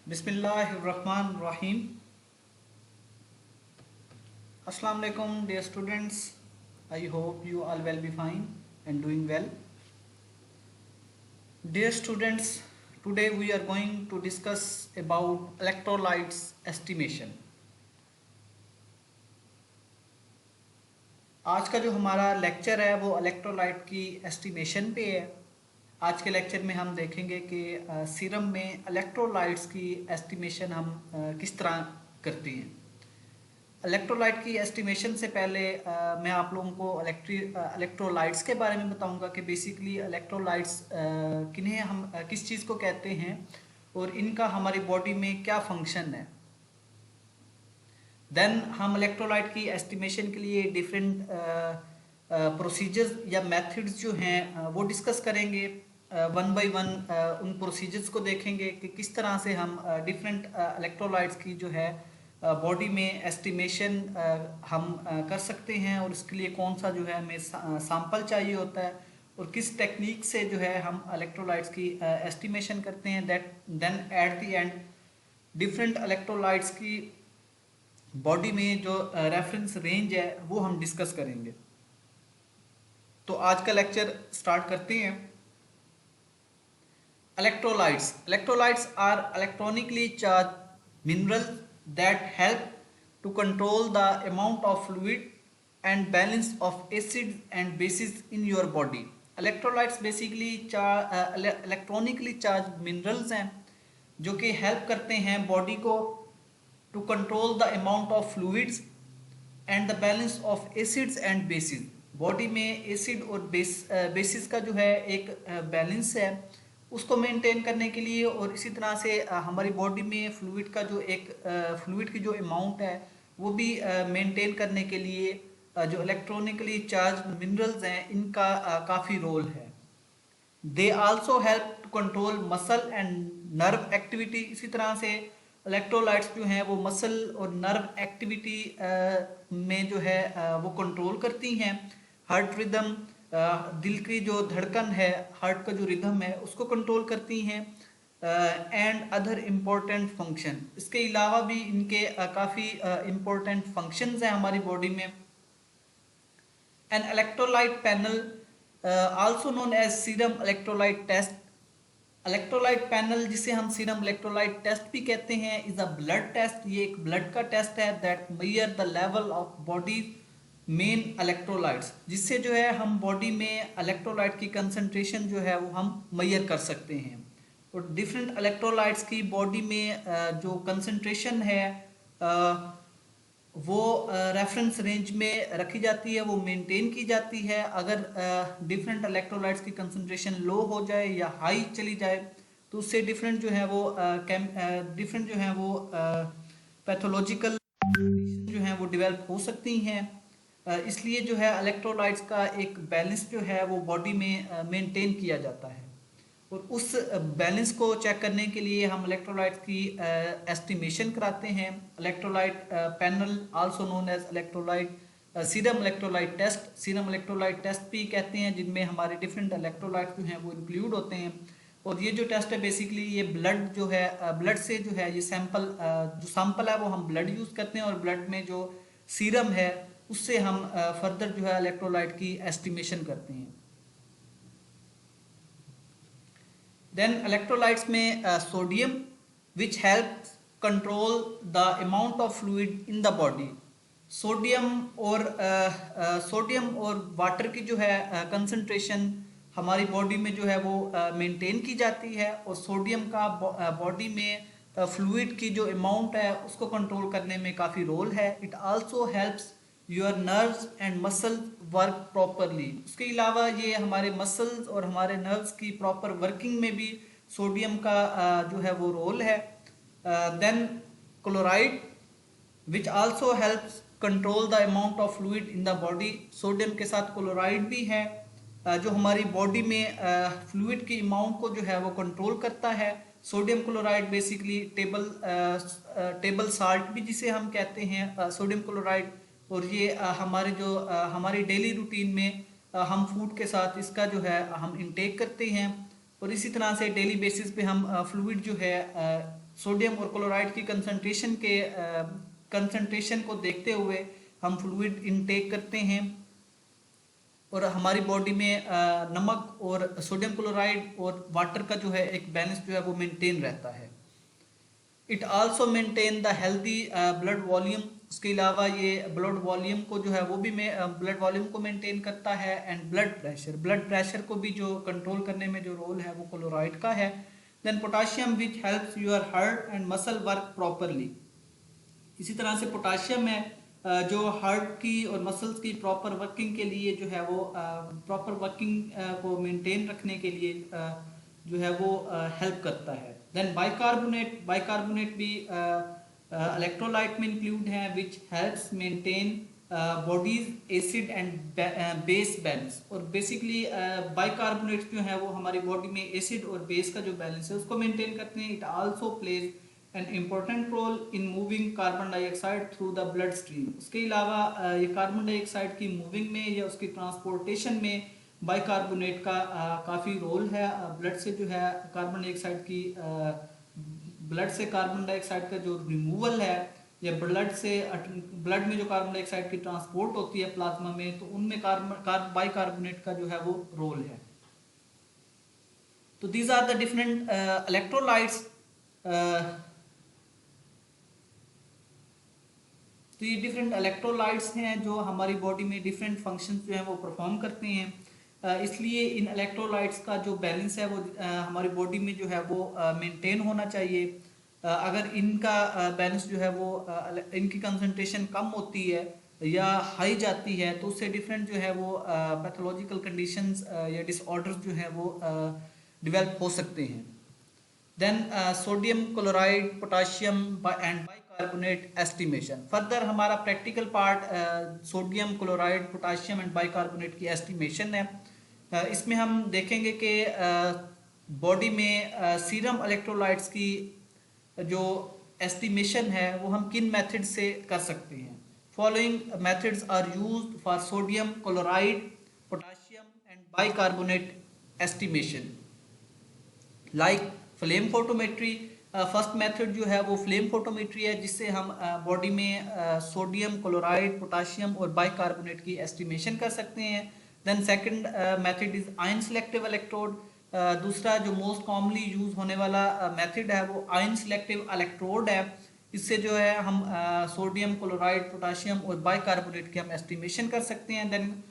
बिस्मिल्लाहिर्रहमानिर्रहीम। अस्सलाम वालेकुम dear students. I hope you all will be fine and doing well. Dear students, today we are going to discuss about electrolytes estimation. आज का जो हमारा lecture है वो इलेक्ट्रोलाइट की एस्टिमेशन पे है। आज के लेक्चर में हम देखेंगे कि सीरम में इलेक्ट्रोलाइट्स की एस्टिमेशन हम किस तरह करते हैं। इलेक्ट्रोलाइट की एस्टिमेशन से पहले मैं आप लोगों को इलेक्ट्रोलाइट्स के बारे में बताऊंगा कि बेसिकली इलेक्ट्रोलाइट्स किन्हें हम किस चीज़ को कहते हैं और इनका हमारी बॉडी में क्या फंक्शन है। देन हम इलेक्ट्रोलाइट की एस्टिमेशन के लिए डिफरेंट प्रोसीजर्स या मेथड्स जो हैं वो डिस्कस करेंगे। वन बाय वन उन प्रोसीजर्स को देखेंगे कि किस तरह से हम डिफरेंट इलेक्ट्रोलाइट्स की जो है बॉडी में एस्टिमेशन हम कर सकते हैं और इसके लिए कौन सा जो है हमें सैंपल चाहिए होता है और किस टेक्निक से जो है हम इलेक्ट्रोलाइट्स की एस्टिमेशन करते हैं। That then at the end different electrolytes की बॉडी में जो रेफरेंस रेंज है वो हम डिस्कस करेंगे। तो आज का लेक्चर स्टार्ट करते हैं। Electrolytes are electronically charged minerals that help to control the amount of fluid and balance of acids and bases in your body. Electrolytes basically electronically charged minerals हैं जो कि हेल्प करते हैं बॉडी को to control the amount of fluids and the balance of acids and bases. Body में acid और basis का जो है एक बैलेंस है उसको मेंटेन करने के लिए और इसी तरह से हमारी बॉडी में फ्लूइड का जो एक फ्लूइड की जो अमाउंट है वो भी मेंटेन करने के लिए जो इलेक्ट्रॉनिकली चार्ज मिनरल्स हैं इनका काफ़ी रोल है। They also help to control muscle and nerve activity. इसी तरह से इलेक्ट्रोलाइट्स जो हैं वो मसल और नर्व एक्टिविटी में जो है वो कंट्रोल करती हैं। हार्ट रिदम, दिल की जो धड़कन है, हार्ट का जो रिदम है उसको कंट्रोल करती हैं एंड अदर इम्पोर्टेंट फंक्शन। इसके अलावा भी इनके काफ़ी इम्पोर्टेंट फंक्शंस हैं हमारी बॉडी में। An electrolyte panel also known as serum electrolyte test. Electrolyte panel जिसे हम सीरम इलेक्ट्रोलाइट टेस्ट भी कहते हैं इज अ ब्लड टेस्ट। ये एक ब्लड का टेस्ट है that measure the level of body main electrolytes, जिससे जो है हम बॉडी में इलेक्ट्रोलाइट की कंसंट्रेशन जो है वो हम मेजर कर सकते हैं। और डिफरेंट इलेक्ट्रोलाइट्स की बॉडी में जो कंसंट्रेशन है वो रेफरेंस रेंज में रखी जाती है, वो मेंटेन की जाती है। अगर डिफरेंट इलेक्ट्रोलाइट्स की कंसंट्रेशन लो हो जाए या हाई चली जाए तो उससे डिफरेंट जो है वो डिफरेंट जो है वो पैथोलॉजिकल जो है वो डेवलप हो सकती हैं। इसलिए जो है इलेक्ट्रोलाइट्स का एक बैलेंस जो है वो बॉडी में मेंटेन किया जाता है और उस बैलेंस को चेक करने के लिए हम इलेक्ट्रोलाइट्स की एस्टिमेशन कराते हैं। Electrolyte panel also known as electrolyte serum electrolyte test, serum electrolyte test भी कहते हैं, जिनमें हमारे डिफरेंट इलेक्ट्रोलाइट्स जो हैं वो इंक्लूड होते हैं। और ये जो टेस्ट है बेसिकली ये ब्लड जो है ब्लड से जो है ये सैंपल जो सैंपल है वो हम ब्लड यूज़ करते हैं और ब्लड में जो सीरम है उससे हम फर्दर जो है इलेक्ट्रोलाइट की एस्टिमेशन करते हैं। देन इलेक्ट्रोलाइट्स में sodium which help control the amount of fluid in the body. Sodium और वाटर की जो है कंसंट्रेशन हमारी बॉडी में जो है वो मेंटेन की जाती है और सोडियम का बॉडी में फ्लूइड की जो अमाउंट है उसको कंट्रोल करने में काफ़ी रोल है। It also helps your nerves and muscle work properly. उसके अलावा ये हमारे मसल्स और हमारे नर्व्स की प्रॉपर वर्किंग में भी सोडियम का जो है वो रोल है। Then chloride which also helps control the amount of fluid in the body. Sodium के साथ क्लोराइड भी है जो हमारी बॉडी में फ्लूइड की अमाउंट को जो है वो कंट्रोल करता है। Sodium chloride basically table salt भी जिसे हम कहते हैं सोडियम क्लोराइड, और ये हमारी डेली रूटीन में हम फूड के साथ इसका जो है हम इंटेक करते हैं और इसी तरह से डेली बेसिस पे हम फ्लूइड जो है सोडियम और क्लोराइड की कंसंट्रेशन को देखते हुए हम फ्लूइड इनटेक करते हैं और हमारी बॉडी में नमक और सोडियम क्लोराइड और वाटर का जो है एक बैलेंस जो है वो मेंटेन रहता है। It also maintain the healthy blood volume, उसके अलावा ये ब्लड वॉल्यूम को जो है वो भी ब्लड वॉल्यूम को मेंटेन करता है। एंड ब्लड प्रेशर को भी जो कंट्रोल करने में जो रोल है वो क्लोराइड का है। Then potassium which helps your heart and muscle work properly, इसी तरह से पोटाशियम है जो हार्ट की और मसल्स की प्रॉपर वर्किंग के लिए जो है वो प्रॉपर वर्किंग को मेंटेन रखने के लिए जो है वो हेल्प करता है। देन बाइकार्बोनेट भी इलेक्ट्रोलाइट में इंक्लूड है which helps maintain bodies acid and base balance. और बेसिकली बाइकार्बोनेट जो है वो हमारी बॉडी में एसिड और बेस का जो बैलेंस है उसको मेंटेन करते हैं। It also plays an important role in moving carbon dioxide through the blood stream. उसके अलावा ये कार्बन डाइऑक्साइड की मूविंग में या उसकी ट्रांसपोर्टेशन में बाइकार्बोनेट का काफ़ी रोल है। ब्लड से जो है कार्बन डाइऑक्साइड की ब्लड से कार्बन डाइऑक्साइड का जो रिमूवल है या ब्लड में जो कार्बन डाइऑक्साइड की ट्रांसपोर्ट होती है प्लाज्मा में, तो उनमें बाइकार्बोनेट का जो है वो रोल है। तो these are the different electrolytes. तो ये डिफरेंट इलेक्ट्रोलाइट्स हैं जो हमारी बॉडी में डिफरेंट फंक्शंस जो हैं वो परफॉर्म करते हैं। इसलिए इन इलेक्ट्रोलाइट्स का जो बैलेंस है वो हमारी बॉडी में जो है वो मेंटेन होना चाहिए। अगर इनका बैलेंस जो है वो इनकी कंसंट्रेशन कम होती है या हाई जाती है तो उससे डिफरेंट जो है वो पैथोलॉजिकल कंडीशंस या डिसऑर्डर्स जो है वो डेवलप हो सकते हैं। Then sodium chloride potassium and bicarbonate estimation. Further हमारा practical part sodium chloride potassium and bicarbonate की एस्टिमेशन है। इसमें हम देखेंगे कि बॉडी में सीरम इलेक्ट्रोलाइट्स की जो एस्टिमेशन है वो हम किन मेथड से कर सकते हैं। Following methods are used for sodium chloride potassium and bicarbonate estimation like flame photometry. First method जो है वो फ्लेम फोटोमेट्री है जिससे हम बॉडी में सोडियम क्लोराइड पोटाशियम और बाइकार्बोनेट की एस्टिमेशन कर सकते हैं। Then second method is ion selective electrode. दूसरा जो मोस्ट कॉमनली यूज होने वाला मेथड है वो आयन सिलेक्टिव इलेक्ट्रोड है। इससे जो है हम सोडियम क्लोराइड पोटाशियम और बाइकार्बोनेट की हम एस्टिमेशन कर सकते हैं। Then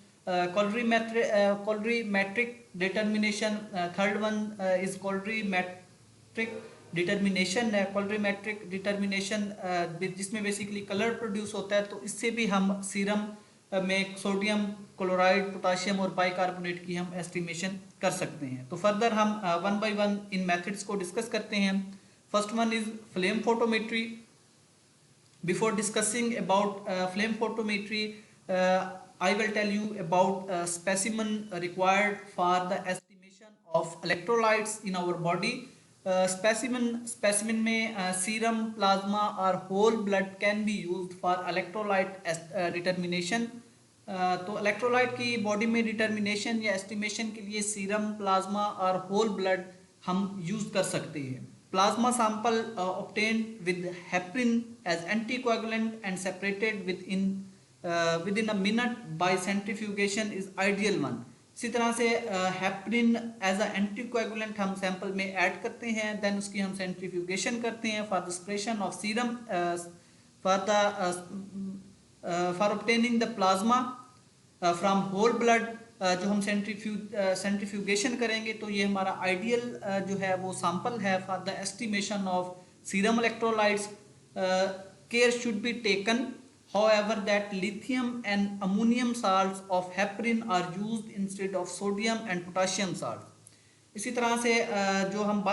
colorimetric determination, third one is colorimetric determination है। colorimetric डिटर्मिनेशन जिसमें बेसिकली कलर प्रोड्यूस होता है, तो इससे भी हम सीरम में सोडियम क्लोराइड पोटाशियम और बाइकार्बोनेट की हम एस्टिमेशन कर सकते हैं। तो फर्दर हम वन बाय वन इन मेथड्स को डिस्कस करते हैं। First one is flame photometry. Before discussing about flame photometry I will tell you about specimen required for the estimation of electrolytes in our body. Specimen में serum, plasma or whole blood can be used for electrolyte determination. तो electrolyte की body में determination या estimation के लिए serum, plasma और whole blood हम use कर सकते हैं। Plasma sample obtained with heparin as anticoagulant and separated within a minute by centrifugation is ideal one. इसी तरह से हेपरिन एज अ एंटीकोएगुलेंट हम सैंपल में ऐड करते हैं, देन उसकी हम सेंट्रीफ्यूगेशन करते हैं for the separation of serum for obtaining the plasma from whole blood. जो हम सेंट्रीफ्यूगेशन करेंगे तो ये हमारा आइडियल जो है वो सैंपल है for the estimation of serum electrolytes. Care should be taken however that lithium and ammonium salts of heparin are used instead of sodium and potassium salts. इसी तरह से जो हम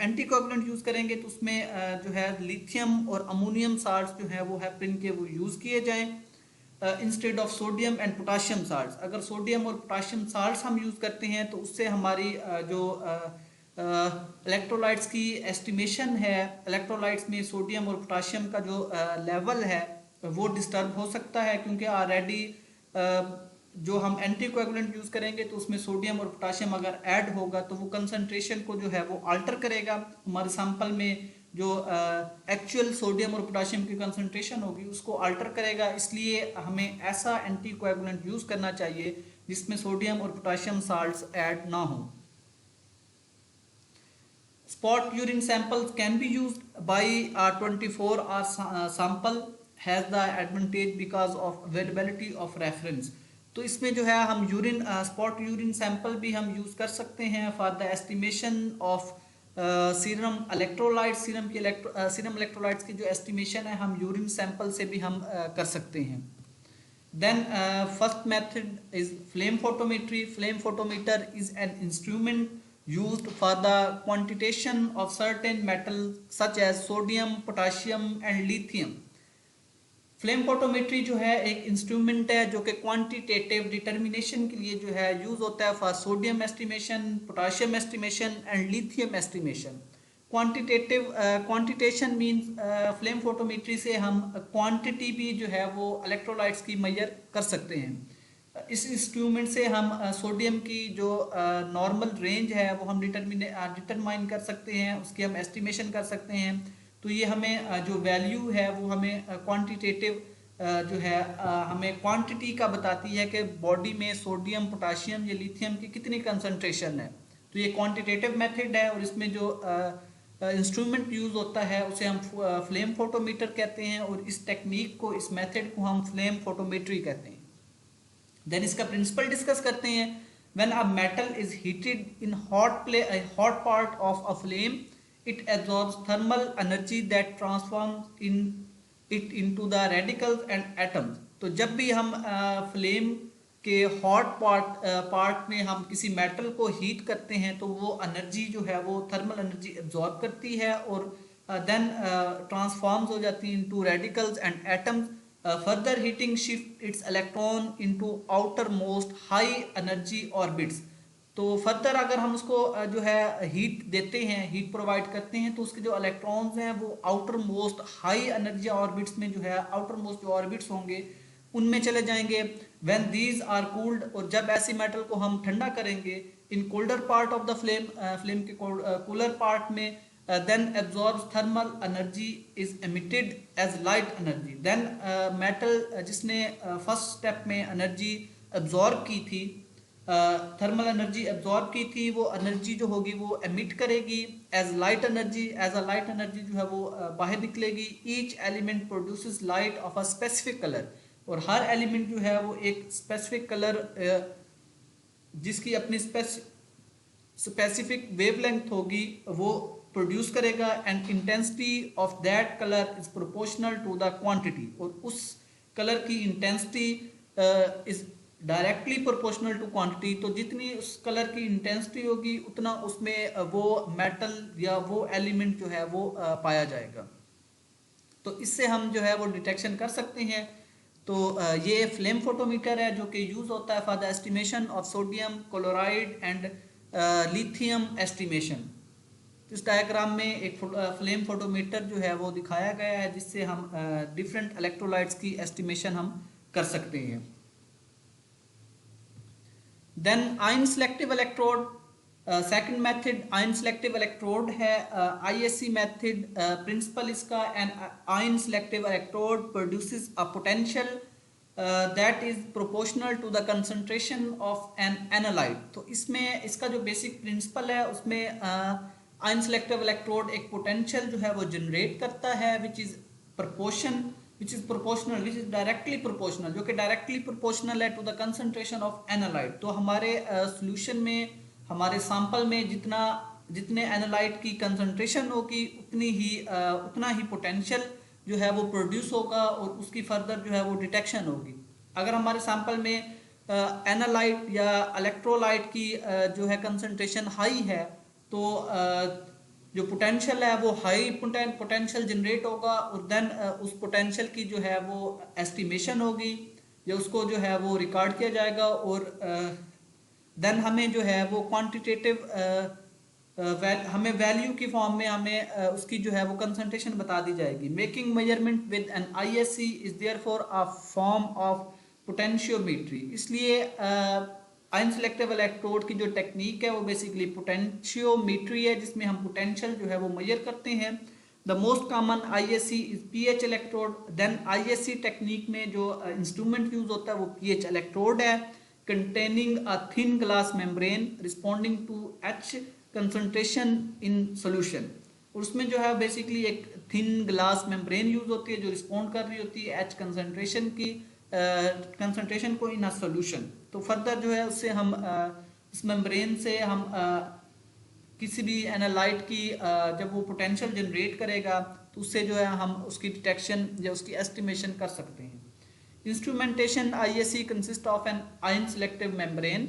एंटीकोएगुलेंट यूज़ करेंगे तो उसमें जो है लिथियम और अमोनियम साल्ट्स जो है वो हेपरिन के वो यूज़ किए जाएं instead of sodium and potassium salts. अगर सोडियम और पोटाशियम साल्ट्स हम यूज़ करते हैं तो उससे हमारी जो इलेक्ट्रोलाइट्स की एस्टिमेशन है, इलेक्ट्रोलाइट्स में सोडियम और पोटाशियम का जो लेवल है वो डिस्टर्ब हो सकता है, क्योंकि ऑलरेडी जो हम एंटीकोएगुलेंट यूज़ करेंगे तो उसमें सोडियम और पोटाशियम अगर ऐड होगा तो वो कंसंट्रेशन को जो है वो अल्टर करेगा। हमारे सैंपल में जो एक्चुअल सोडियम और पोटाशियम की कंसंट्रेशन होगी उसको अल्टर करेगा। इसलिए हमें ऐसा एंटीकोएगुलेंट यूज़ करना चाहिए जिसमें सोडियम और पोटाशियम साल्ट्स ऐड ना हो। Spot urine samples can be used by a 24-hour sample has the advantage because of availability of reference। तो इसमें जो है हम यूरिन स्पॉट यूरिन सैंपल भी हम यूज़ कर सकते हैं for the estimation of serum electrolytes. Serum electrolytes की जो एस्टिमेशन है हम यूरिन सैंपल से भी हम कर सकते हैं। Then first method is flame photometry. Flame photometer is an instrument used for the quantitation of certain metals such as sodium, potassium and lithium। Flame photometry जो है एक इंस्ट्रूमेंट है जो कि क्वांटिटेटिव डिटर्मिनेशन के लिए जो है यूज होता है for sodium estimation, potassium estimation and lithium estimation. Quantitation means flame photometry से हम क्वांटिटी भी जो है वो इलेक्ट्रोलाइट्स की मेजर कर सकते हैं। इस इंस्ट्रूमेंट से हम सोडियम की जो नॉर्मल रेंज है वो हम डिटरमाइन कर सकते हैं, उसकी हम एस्टिमेशन कर सकते हैं। तो ये हमें जो वैल्यू है वो हमें क्वांटिटेटिव जो है हमें क्वांटिटी का बताती है कि बॉडी में सोडियम, पोटाशियम या लिथियम की कितनी कंसंट्रेशन है। तो ये क्वांटिटेटिव मेथड है और इसमें जो इंस्ट्रूमेंट यूज होता है उसे हम फ्लेम फोटोमीटर कहते हैं और इस टेक्निक को, इस मेथड को हम फ्लेम फोटोमेट्री कहते हैं। देन इसका प्रिंसिपल डिस्कस करते हैं। When a metal is heated in hot part of a flame it absorbs thermal energy that transforms it into the radicals and atoms। तो जब भी हम फ्लेम के हॉट पार्ट में हम किसी मेटल को हीट करते हैं तो वो एनर्जी जो है वो थर्मल एनर्जी एब्जॉर्ब करती है और देन ट्रांसफॉर्म्स हो जाती है into radicals and atoms. Further heating shift it's electron into outer most high energy orbits. तो फर्दर अगर हम उसको जो है हीट देते हैं, हीट प्रोवाइड करते हैं तो उसके जो इलेक्ट्रॉन्स हैं वो outer most high energy orbits में जो है आउटर मोस्ट जो ऑर्बिट्स होंगे उनमें चले जाएंगे। व्हेन दीज आर कूल्ड, और जब ऐसी मेटल को हम ठंडा करेंगे in colder part of the flame के कूलर पार्ट में, then absorbs thermal energy is emitted as light energy. Then metal जिसने फर्स्ट स्टेप में एनर्जी एब्जॉर्ब की थी, थर्मल एनर्जी एब्जॉर्ब की थी, वो एनर्जी जो होगी वो एमिट करेगी as light energy. As a light energy जो है वो बाहर निकलेगी। Each element produces light of a specific colour, और हर एलिमेंट जो है वो एक स्पेसिफिक कलर जिसकी अपनी स्पेसिफिक वेवलेंथ होगी वो प्रोड्यूस करेगा। And intensity of that colour is proportional to the quantity, और उस कलर की intensity is directly proportional to quantity. तो जितनी उस कलर की इंटेंसिटी होगी उतना उसमें वो मेटल या वो एलिमेंट जो है वो पाया जाएगा। तो इससे हम जो है वो डिटेक्शन कर सकते हैं। तो ये फ्लेम फोटोमीटर है जो कि यूज़ होता है for the estimation of sodium chloride and lithium estimation. इस डायग्राम में एक फ्लेम फोटोमीटर जो है वो दिखाया गया है जिससे हम डिफरेंट इलेक्ट्रोलाइट्स की एस्टिमेशन हम कर सकते हैं। Then ion selective electrode, second method ion selective electrode है। आईएससी मेथड प्रिंसिपल इसका, an ion selective electrode produces a potential that is proportional to the concentration of an analyte. तो इसमें इसका जो बेसिक प्रिंसिपल है उसमें आयन सेलेक्टिव इलेक्ट्रोड एक potential जो है वो जनरेट करता है विच इज डायरेक्टली प्रोपोर्शनल, जो कि डायरेक्टली प्रोपोर्शनल है to the concentration of analyte. तो हमारे सॉल्यूशन में, हमारे सैंपल में जितने एनालाइट की कंसंट्रेशन होगी उतना ही पोटेंशियल जो है वो प्रोड्यूस होगा और उसकी फर्दर जो है वो डिटेक्शन होगी। अगर हमारे सैंपल में एनालाइट या इलेक्ट्रोलाइट की जो है कंसंट्रेशन हाई है तो जो पोटेंशियल है वो हाई पोटेंशियल जनरेट होगा और देन उस पोटेंशियल की जो है वो एस्टिमेशन होगी या उसको जो है वो रिकॉर्ड किया जाएगा और देन हमें जो है वो क्वांटिटेटिव हमें वैल्यू की फॉर्म में हमें उसकी जो है वो कंसंट्रेशन बता दी जाएगी। Making measurement with an ISC is therefore a form of potentiometry. इसलिए आयन सेलेक्टिव इलेक्ट्रोड की जो टेक्निक है वो बेसिकली पोटेंशियोमेट्री है जिसमें हम पोटेंशियल जो है वो मेजर करते हैं। The most common ISC is pH electrode. Then ISC technique में जो इंस्ट्रूमेंट यूज होता है वो pH इलेक्ट्रोड है, containing a thin glass membrane responding to H concentration in solution। और उसमें जो है बेसिकली एक थिन ग्लास मेम्ब्रेन यूज होती है जो रिस्पॉन्ड कर रही होती है H कंसंट्रेशन की कंसंट्रेशन को इन अ सोल्यूशन। तो फर्दर जो है उससे हम इस मेम्ब्रेन से हम किसी भी एनालाइट की जब वो पोटेंशियल जनरेट करेगा तो उससे जो है हम उसकी डिटेक्शन या उसकी एस्टिमेशन कर सकते हैं। Instrumentation ISC consist of an ion selective membrane.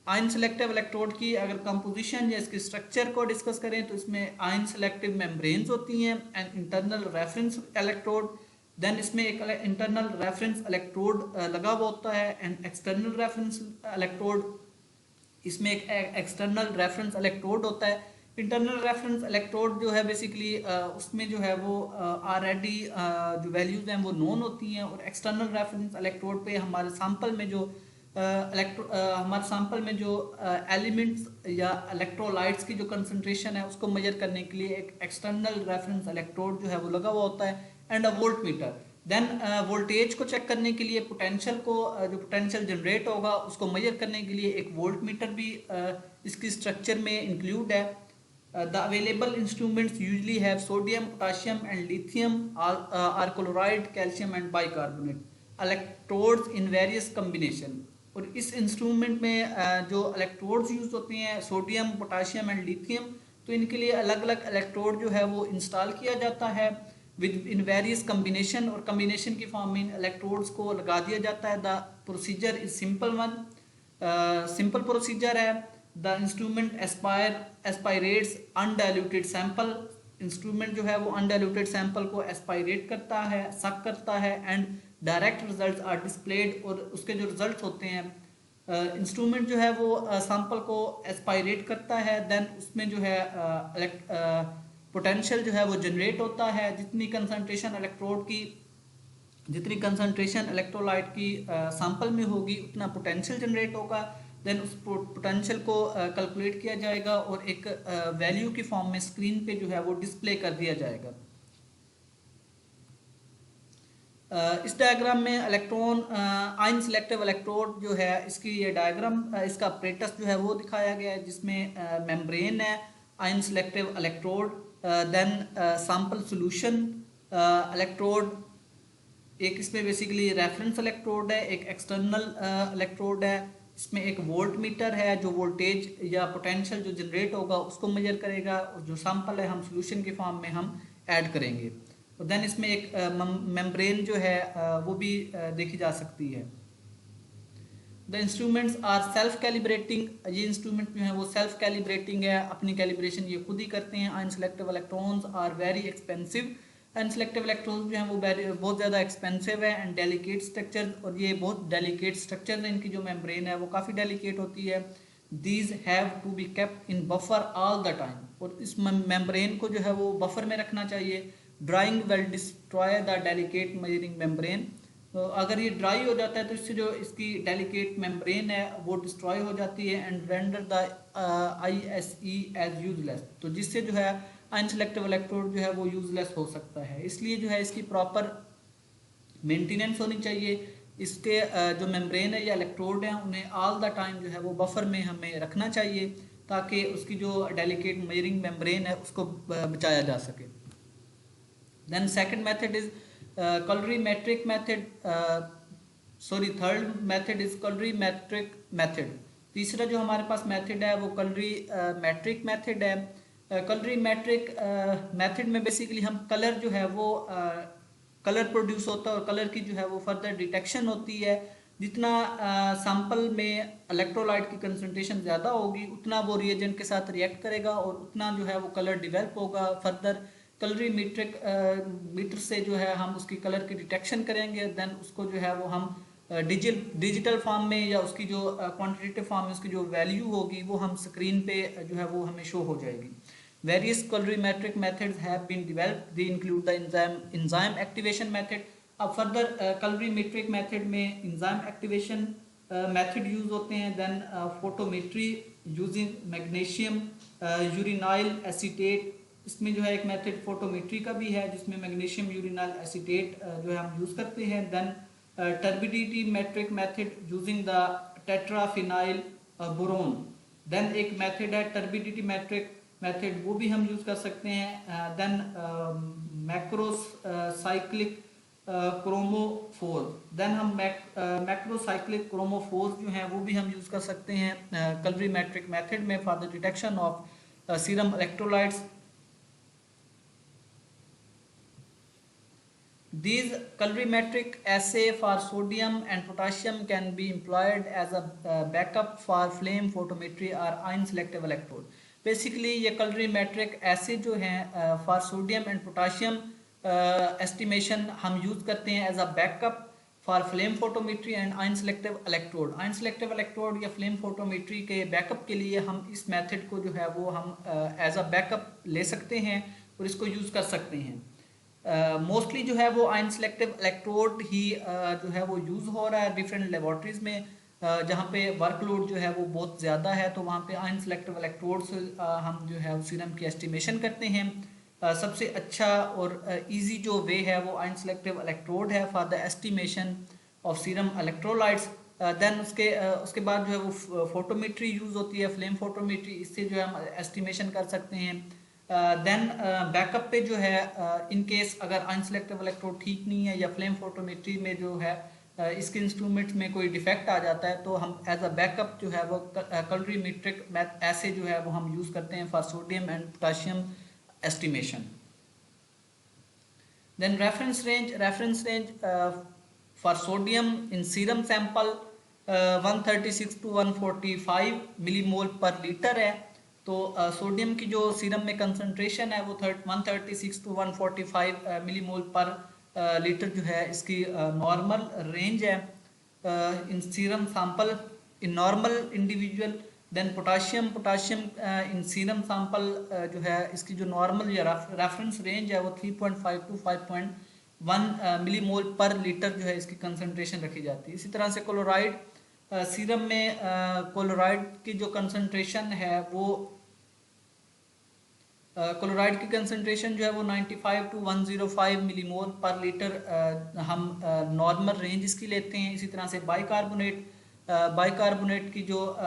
Ion selective electrode की अगर कंपोजिशन या इसके स्ट्रक्चर को डिस्कस करें तो इसमें आयन सेलेक्टिव मेम्ब्रेन्स होती हैं and internal reference electrode. Then इसमें एक इंटरनल रेफरेंस इलेक्ट्रोड लगा हुआ होता है एंड एक्सटर्नल रेफरेंस इलेक्ट्रोड। इसमें एक एक्सटर्नल रेफरेंस इलेक्ट्रोड होता है। इंटरनल रेफरेंस इलेक्ट्रोड जो है बेसिकली उसमें जो है वो ऑलरेडी जो वैल्यूज हैं वो नोन होती हैं, और एक्सटर्नल रेफरेंस इलेक्ट्रोड पे हमारे सैंपल में जो हमारे सैंपल में जो एलिमेंट्स या इलेक्ट्रोलाइट्स की जो कंसंट्रेशन है उसको मेजर करने के लिए एक एक्सटर्नल रेफरेंस इलेक्ट्रोड जो है वो लगा हुआ होता है and a volt meter. Then voltage को चेक करने के लिए पोटेंशियल को जो पोटेंशियल जनरेट होगा उसको मेजर करने के लिए एक वोल्ट मीटर भी इसकी स्ट्रक्चर में इंक्लूड है। The available instruments usually have sodium, potassium and lithium or chloride, calcium and bicarbonate electrodes in various combination। और इस इंस्ट्रूमेंट में जो इलेक्ट्रोड्स यूज होते हैं सोडियम, पोटाशियम एंड लिथियम, तो इनके लिए अलग अलग इलेक्ट्रोड जो है वो इंस्टॉल किया जाता है विद इन वेरियस कम्बिनेशन, और कम्बिनेशन की फॉर्म में इलेक्ट्रोड्स को लगा दिया जाता है। The procedure is simple one, simple procedure है। The instrument aspirates undiluted sample. Instrument जो है वो अनडाइल्यूटेड सैंपल को एस्पायरेट करता है, सक करता है and direct results are displayed. और उसके जो रिजल्ट्स होते हैं इंस्ट्रूमेंट जो है वो सैंपल को एस्पायरेट करता है, देन उसमें जो है पोटेंशियल जो है वो जनरेट होता है। जितनी कंसंट्रेशन इलेक्ट्रोड की, जितनी कंसंट्रेशन इलेक्ट्रोलाइट की सैंपल में होगी उतना पोटेंशियल जनरेट होगा। देन उस पोटेंशियल को कैलकुलेट किया जाएगा और एक वैल्यू की फॉर्म में स्क्रीन पे जो है वो डिस्प्ले कर दिया जाएगा। इस डायग्राम में इलेक्ट्रॉन आयन सेलेक्टिव इलेक्ट्रोड जो है इसकी ये डायग्राम, इसका अपरेटस जो है वो दिखाया गया है जिसमें मेम्ब्रेन है, ion selective electrode, then sample solution electrode, एक इसमें बेसिकली रेफरेंस इलेक्ट्रोड है, एक एक्सटर्नल इलेक्ट्रोड है, इसमें एक वोल्ट मीटर है जो वोल्टेज या पोटेंशियल जो जनरेट होगा उसको मेजर करेगा, और जो सैंपल है हम सॉल्यूशन के फॉर्म में हम ऐड करेंगे। और देन इसमें एक मेम्ब्रेन जो है वो भी देखी जा सकती है। The instruments are self calibrating. ये इंस्ट्रूमेंट जो है वो सेल्फ कैलिब्रेटिंग है, अपनी कैलिब्रेशन ये खुद ही करते हैं। Ion selective electrons are very expensive. Ion selective electrons जो हैं वो बहुत ज़्यादा एक्सपेंसिव है एंड डेलिकेट स्ट्रक्चर, और ये बहुत डेलिकेट स्ट्रक्चर है, इनकी जो मेम्ब्रेन है वो काफ़ी डेलिकेट होती है। These have to be kept in buffer all the time, और इस मेम्ब्रेन को जो है वो बफर में रखना चाहिए। Drawing will destroy the delicate measuring membrane. तो अगर ये ड्राई हो जाता है तो इससे जो इसकी डेलिकेट मेम्ब्रेन है वो डिस्ट्रॉय हो जाती है and render the ISE as useless, तो जिससे जो है आयन सेलेक्टिव इलेक्ट्रोड जो है वो यूजलेस हो सकता है। इसलिए जो है इसकी प्रॉपर मेंटेनेंस होनी चाहिए। इसके जो मेम्ब्रेन है या इलेक्ट्रोड हैं उन्हें ऑल द टाइम जो है वो बफर में हमें रखना चाहिए ताकि उसकी जो डेलिकेट मेजरिंग मेम्ब्रेन है उसको बचाया जा सके। Then second method is colorimetric method. Third method is colorimetric method. तीसरा जो हमारे पास मेथड है वो colorimetric method है। colorimetric method में बेसिकली हम कलर जो है वो कलर प्रोड्यूस होता है और कलर की जो है वो फर्दर डिटेक्शन होती है। जितना सैंपल में इलेक्ट्रोलाइट की कंसंट्रेशन ज़्यादा होगी उतना वो रिएजेंट के साथ रिएक्ट करेगा और उतना जो है वो कलर डेवलप होगा। फर्दर कलरीमेट्रिक मीटर से जो है हम उसकी कलर की डिटेक्शन करेंगे, देन उसको जो है वो हम डिजिटल फॉर्म में या उसकी जो क्वांटिटेटिव फॉर्म में उसकी जो वैल्यू होगी वो हम स्क्रीन पे जो है वो हमें शो हो जाएगी। Various colorimetric methods have been developed, they include the enzyme activation method. अब फर्दर कलरीमेट्रिक मेथड में एंजाइम एक्टिवेशन मेथड यूज होते हैं, then photometry using magnesium uranyl acetate. इसमें जो है एक मेथड फोटोमेट्री का भी है जिसमें मैग्नीशियम यूरिनाइल एसीटेट जो है हम यूज़ करते हैं। Then turbidity metric method using the tetraphenyl boron. Then एक मेथड है टर्बिडिटी मेट्रिक मेथड, वो भी हम यूज़ कर सकते हैं। Then macrocyclic chromophore. देन हम मैक्रोसाइक्लिक क्रोमोफोर जो हैं वो भी हम यूज़ कर सकते हैं कलरीमेट्रिक मेथड में for the detection of serum electrolytes. These colorimetric assay for sodium and potassium can be employed as a backup for flame photometry or ion selective electrode. Basically ये colorimetric assay जो हैं for sodium and potassium estimation हम use करते हैं as a backup for flame photometry and ion selective electrode. Ion selective electrode या flame photometry के backup के लिए हम इस method को जो है वो हम as a backup ले सकते हैं और इसको यूज़ कर सकते हैं। मोस्टली जो है वो आयन सेलेक्टिव इलेक्ट्रोड ही जो है वो यूज़ हो रहा है डिफरेंट लेबॉर्ट्रीज़ में जहाँ पे वर्कलोड जो है वो बहुत ज़्यादा है, तो वहाँ पे आयन सेलेक्टिव इलेक्ट्रोड से हम जो है सीरम की एस्टिमेशन करते हैं। सबसे अच्छा और इजी जो वे है वो आयन सेलेक्टिव इलेक्ट्रोड है for the estimation of serum electrolytes. Then उसके बाद जो है वो फोटोमेट्री यूज़ होती है, फ्लेम फोटोमेट्री, इससे जो है हम एस्टिमेशन कर सकते हैं। देन बैकअप पे जो है इन केस अगर अनसेलेक्टेबल इलेक्ट्रोड ठीक नहीं है या फ्लेम फोटोमेट्री में जो है इसके इंस्ट्रूमेंट में कोई डिफेक्ट आ जाता है तो हम एज अ बैकअप जो है वो कलरीमेट्रिक ऐसे जो है वो हम यूज़ करते हैं for sodium and potassium estimation. Then reference range for sodium in serum sample 136 to 145 millimole per litre है। तो सोडियम की जो सीरम में कंसंट्रेशन है वो 136 to 145 मिलीमोल पर लीटर जो है इसकी नॉर्मल रेंज है in serum sample in normal individual. Then potassium in serum sample जो है इसकी जो नॉर्मल या रेफरेंस रेंज है वो 3.5 to 5.1 मिलीमोल पर लीटर जो है इसकी कंसंट्रेशन रखी जाती है। इसी तरह से क्लोराइड सीरम में क्लोराइड की जो कंसंट्रेशन है वो क्लोराइड की कंसंट्रेशन जो है वो 95 to 105 मिलीमोल पर लीटर हम नॉर्मल रेंज इसकी लेते हैं। इसी तरह से बाइकार्बोनेट की जो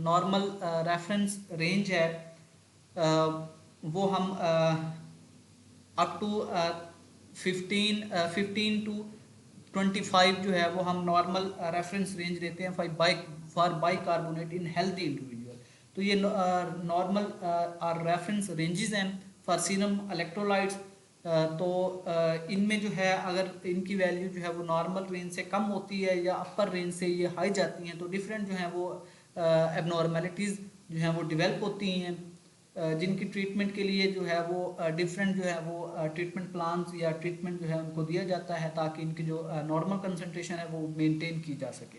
नॉर्मल रेफरेंस रेंज है वो हम अप टू 15 to 25 जो है वो हम नॉर्मल रेफरेंस रेंज लेते हैं for bicarbonate in healthy individual. तो ये नॉर्मल और रेफरेंस रेंजेस हैं फॉर सीरम इलेक्ट्रोलाइट्स। तो इनमें जो है अगर इनकी वैल्यू जो है वो नॉर्मल रेंज से कम होती है या अपर रेंज से ये हाई जाती हैं तो डिफरेंट जो है वो एबनॉर्मेलिटीज़ जो हैं वो डेवलप होती हैं जिनकी ट्रीटमेंट के लिए जो है वो डिफरेंट जो है वो ट्रीटमेंट प्लान्स या ट्रीटमेंट जो है उनको दिया जाता है ताकि इनकी जो नॉर्मल कंसंट्रेशन है वो मेंटेन की जा सके।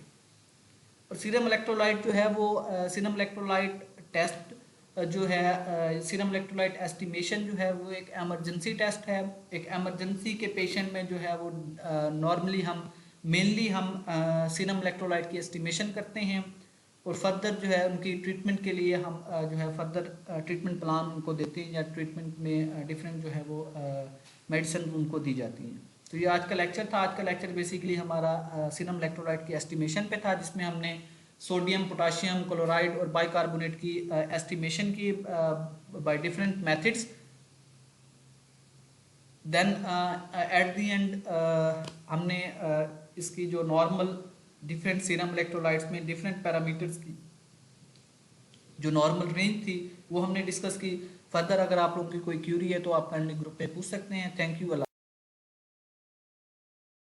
और सीरम इलेक्ट्रोलाइट जो है वो सीरम इलेक्ट्रोलाइट टेस्ट जो है सीरम इलेक्ट्रोलाइट एस्टिमेशन जो है वो एक एमरजेंसी टेस्ट है। एक एमरजेंसी के पेशेंट में जो है वो नॉर्मली हम मेनली हम सीरम इलेक्ट्रोलाइट की एस्टिमेशन करते हैं और फर्दर जो है उनकी ट्रीटमेंट के लिए हम जो है फर्दर ट्रीटमेंट प्लान उनको देते हैं या ट्रीटमेंट में डिफरेंट जो है वो मेडिसिन उनको दी जाती हैं। तो ये आज का लेक्चर था। आज का लेक्चर बेसिकली हमारा सीरम इलेक्ट्रोलाइट की एस्टिमेशन पे था जिसमें हमने सोडियम, पोटाशियम, क्लोराइड और बाइकार्बोनेट की एस्टिमेशन की by different methods. Then at the end हमने इसकी जो नॉर्मल डिफरेंट सीरम इलेक्ट्रोलाइट्स में डिफरेंट पैरामीटर्स की जो नॉर्मल रेंज थी वो हमने डिस्कस की। फर्दर अगर आप लोगों की कोई क्यूरी है तो आप काइंडली ग्रुप पे पूछ सकते हैं। Thank you.